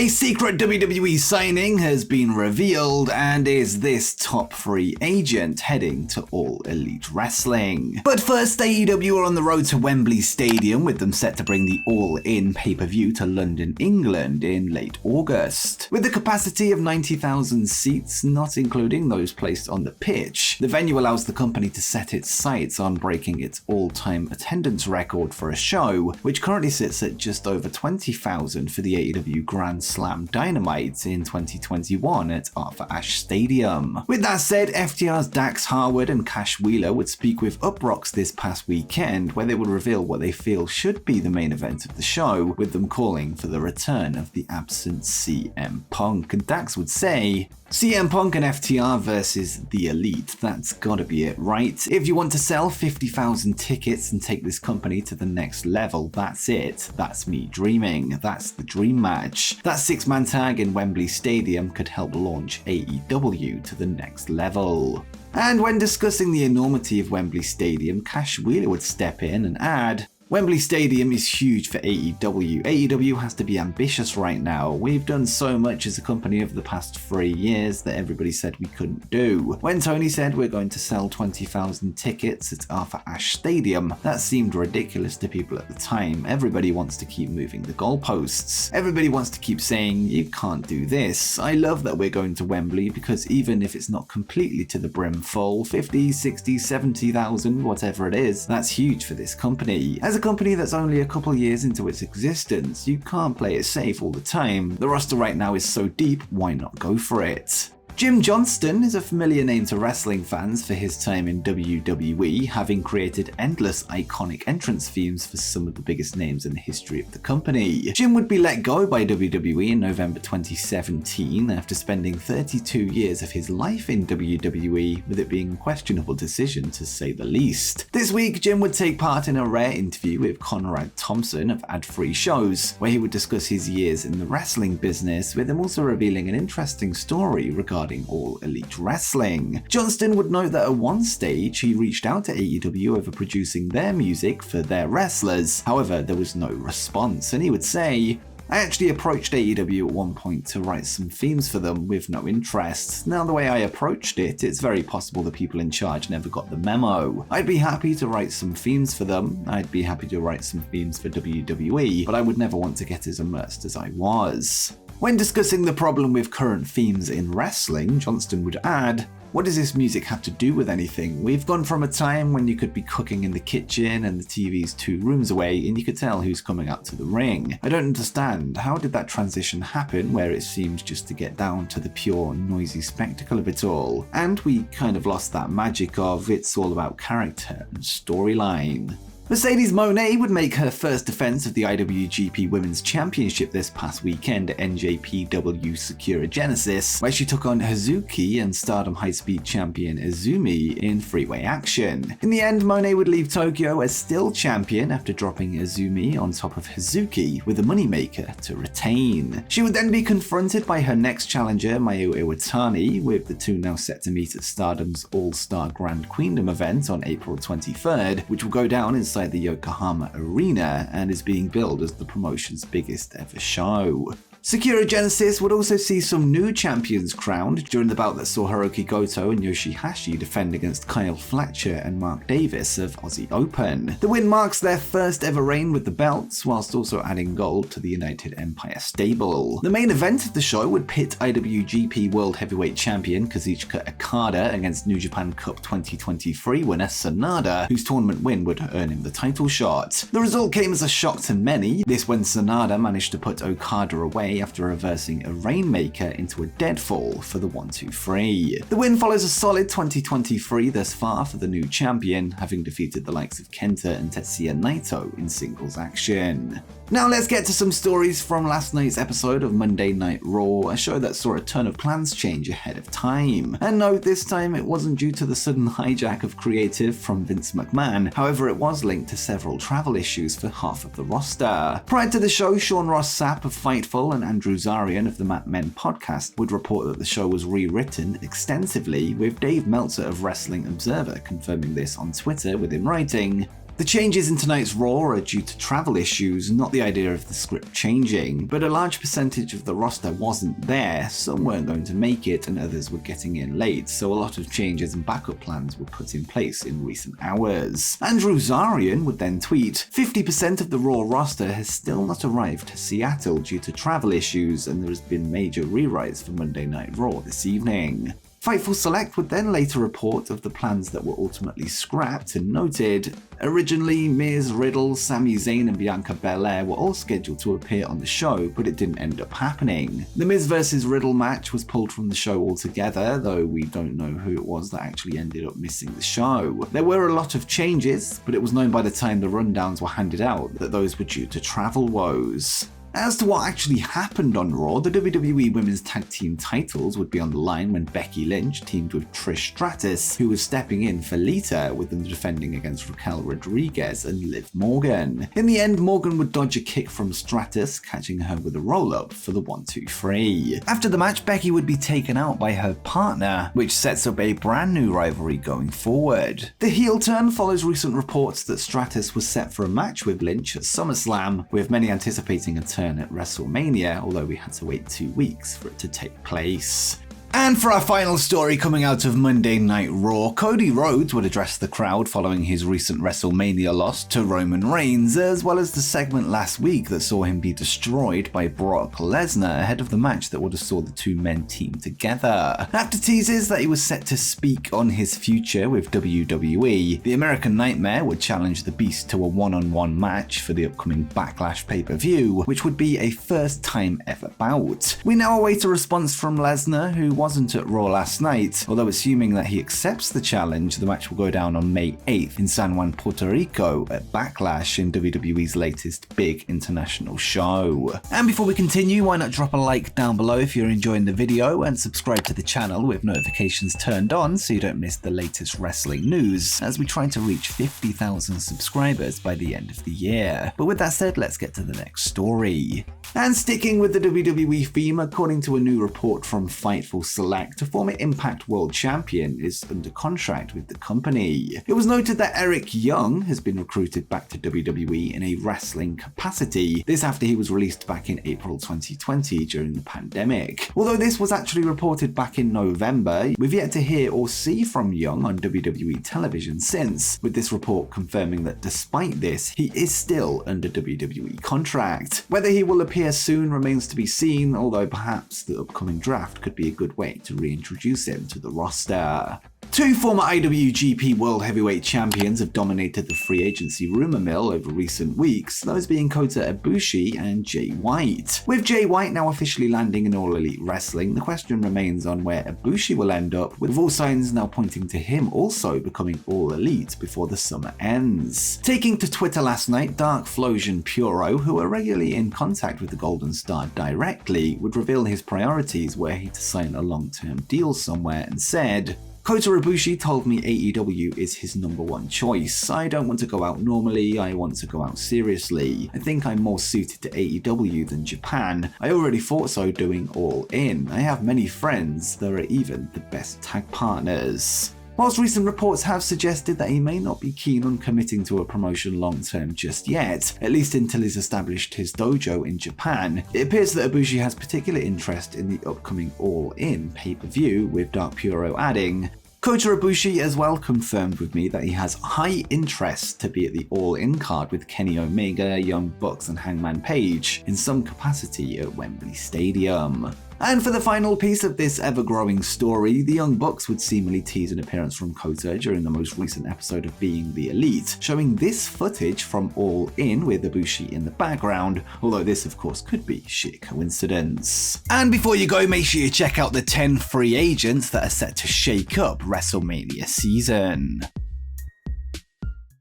A secret WWE signing has been revealed, and is this top free agent heading to All Elite Wrestling? But first, AEW are on the road to Wembley Stadium, with them set to bring the All In pay-per-view to London, England in late August. With a capacity of 90,000 seats, not including those placed on the pitch, the venue allows the company to set its sights on breaking its all-time attendance record for a show, which currently sits at just over 20,000 for the AEW Grand Slam Dynamite in 2021 at Arthur Ashe Stadium. With that said, FTR's Dax Harwood and Cash Wheeler would speak with Uproxx this past weekend, where they would reveal what they feel should be the main event of the show, with them calling for the return of the absent CM Punk. And Dax would say, CM Punk and FTR versus The Elite, that's gotta be it, right? If you want to sell 50,000 tickets and take this company to the next level, that's it. That's me dreaming. That's the dream match. That six-man tag in Wembley Stadium could help launch AEW to the next level. And when discussing the enormity of Wembley Stadium, Cash Wheeler would step in and add, Wembley Stadium is huge for AEW. AEW has to be ambitious right now. We've done so much as a company over the past 3 years that everybody said we couldn't do. When Tony said we're going to sell 20,000 tickets at Arthur Ashe Stadium, that seemed ridiculous to people at the time. Everybody wants to keep moving the goalposts. Everybody wants to keep saying, you can't do this. I love that we're going to Wembley because even if it's not completely to the brim full, 50, 60, 70,000, whatever it is, that's huge for this company. As a company that's only a couple years into its existence, you can't play it safe all the time. The roster right now is so deep, why not go for it? Jim Johnston is a familiar name to wrestling fans for his time in WWE, having created endless iconic entrance themes for some of the biggest names in the history of the company. Jim would be let go by WWE in November 2017 after spending 32 years of his life in WWE, with it being a questionable decision to say the least. This week, Jim would take part in a rare interview with Conrad Thompson of Ad Free Shows, where he would discuss his years in the wrestling business, with him also revealing an interesting story regarding All Elite Wrestling. Johnston would note that at one stage he reached out to AEW over producing their music for their wrestlers. However, there was no response, and he would say, I actually approached AEW at one point to write some themes for them with no interest. Now, the way I approached it, it's very possible the people in charge never got the memo. I'd be happy to write some themes for them. I'd be happy to write some themes for WWE, but I would never want to get as immersed as I was. When discussing the problem with current themes in wrestling, Johnston would add, what does this music have to do with anything? We've gone from a time when you could be cooking in the kitchen and the TV's 2 rooms away and you could tell who's coming out to the ring. I don't understand, how did that transition happen where it seems just to get down to the pure noisy spectacle of it all? And we kind of lost that magic of it's all about character and storyline. Mercedes Moné would make her first defense of the IWGP Women's Championship this past weekend at NJPW Sakura Genesis, where she took on Hazuki and Stardom High Speed champion Izumi in freeway action. In the end, Moné would leave Tokyo as still champion after dropping Izumi on top of Hazuki with a moneymaker to retain. She would then be confronted by her next challenger, Mayu Iwatani, with the two now set to meet at Stardom's All-Star Grand Queendom event on April 23rd, which will go down inside the Yokohama Arena and is being billed as the promotion's biggest ever show. Sakura Genesis would also see some new champions crowned during the bout that saw Hiroki Goto and Yoshihashi defend against Kyle Fletcher and Mark Davis of Aussie Open. The win marks their first ever reign with the belts, whilst also adding gold to the United Empire stable. The main event of the show would pit IWGP World Heavyweight Champion Kazuchika Okada against New Japan Cup 2023 winner Sanada, whose tournament win would earn him the title shot. The result came as a shock to many, this when Sanada managed to put Okada away after reversing a Rainmaker into a deadfall for the 1-2-3. The win follows a solid 2023 thus far for the new champion, having defeated the likes of Kenta and Tetsuya Naito in singles action. Now let's get to some stories from last night's episode of Monday Night Raw, a show that saw a ton of plans change ahead of time. And no, this time it wasn't due to the sudden hijack of creative from Vince McMahon, however it was linked to several travel issues for half of the roster. Prior to the show, Sean Ross Sapp of Fightful and Andrew Zarian of the Mat Men podcast would report that the show was rewritten extensively, with Dave Meltzer of Wrestling Observer confirming this on Twitter with him writing, The changes in tonight's Raw are due to travel issues, not the idea of the script changing, but a large percentage of the roster wasn't there, some weren't going to make it and others were getting in late, so a lot of changes and backup plans were put in place in recent hours. Andrew Zarian would then tweet, 50% of the Raw roster has still not arrived to Seattle due to travel issues, and there has been major rewrites for Monday Night Raw this evening. Fightful Select would then later report of the plans that were ultimately scrapped and noted, originally Miz, Riddle, Sami Zayn and Bianca Belair were all scheduled to appear on the show, but it didn't end up happening. The Miz vs Riddle match was pulled from the show altogether, though we don't know who it was that actually ended up missing the show. There were a lot of changes, but it was known by the time the rundowns were handed out that those were due to travel woes. As to what actually happened on Raw, the WWE Women's Tag Team titles would be on the line when Becky Lynch teamed with Trish Stratus, who was stepping in for Lita, with them defending against Raquel Rodriguez and Liv Morgan. In the end, Morgan would dodge a kick from Stratus, catching her with a roll-up for the 1-2-3. After the match, Becky would be taken out by her partner, which sets up a brand new rivalry going forward. The heel turn follows recent reports that Stratus was set for a match with Lynch at SummerSlam, with many anticipating a turn at WrestleMania, although we had to wait 2 weeks for it to take place. And for our final story coming out of Monday Night Raw, Cody Rhodes would address the crowd following his recent WrestleMania loss to Roman Reigns, as well as the segment last week that saw him be destroyed by Brock Lesnar ahead of the match that would have saw the two men team together. After teases that he was set to speak on his future with WWE, the American Nightmare would challenge the Beast to a one-on-one match for the upcoming Backlash pay-per-view, which would be a first time ever bout. We now await a response from Lesnar, who wasn't at Raw last night, although assuming that he accepts the challenge, the match will go down on May 8th in San Juan, Puerto Rico at Backlash, in WWE's latest big international show. And before we continue, why not drop a like down below if you're enjoying the video and subscribe to the channel with notifications turned on so you don't miss the latest wrestling news, as we try to reach 50,000 subscribers by the end of the year. But with that said, let's get to the next story. And sticking with the WWE theme, according to a new report from Fightful Select, a former Impact World Champion is under contract with the company. It was noted that Eric Young has been recruited back to WWE in a wrestling capacity, this after he was released back in April 2020 during the pandemic. Although this was actually reported back in November, we've yet to hear or see from Young on WWE television since, with this report confirming that despite this, he is still under WWE contract. Whether he will appear soon remains to be seen, although perhaps the upcoming draft could be a good way to reintroduce him to the roster. Two former IWGP World Heavyweight Champions have dominated the free agency rumor mill over recent weeks, those being Kota Ibushi and Jay White. With Jay White now officially landing in All Elite Wrestling, the question remains on where Ibushi will end up, with all signs now pointing to him also becoming All Elite before the summer ends. Taking to Twitter last night, Dark Flosion Puro, who are regularly in contact with the Golden Star directly, would reveal his priorities were he to sign a long-term deal somewhere and said, Kota Ibushi told me AEW is his #1 choice. I don't want to go out normally, I want to go out seriously. I think I'm more suited to AEW than Japan. I already thought so doing All In. I have many friends, there are even the best tag partners. Whilst recent reports have suggested that he may not be keen on committing to a promotion long-term just yet, at least until he's established his dojo in Japan, it appears that Ibushi has particular interest in the upcoming All In pay-per-view, with Dark Puro adding, Kota Ibushi as well confirmed with me that he has high interest to be at the All In card with Kenny Omega, Young Bucks and Hangman Page in some capacity at Wembley Stadium. And for the final piece of this ever-growing story, the Young Bucks would seemingly tease an appearance from Kota during the most recent episode of Being the Elite, showing this footage from All In with Ibushi in the background, although this of course could be sheer coincidence. And before you go, make sure you check out the 10 free agents that are set to shake up WrestleMania season.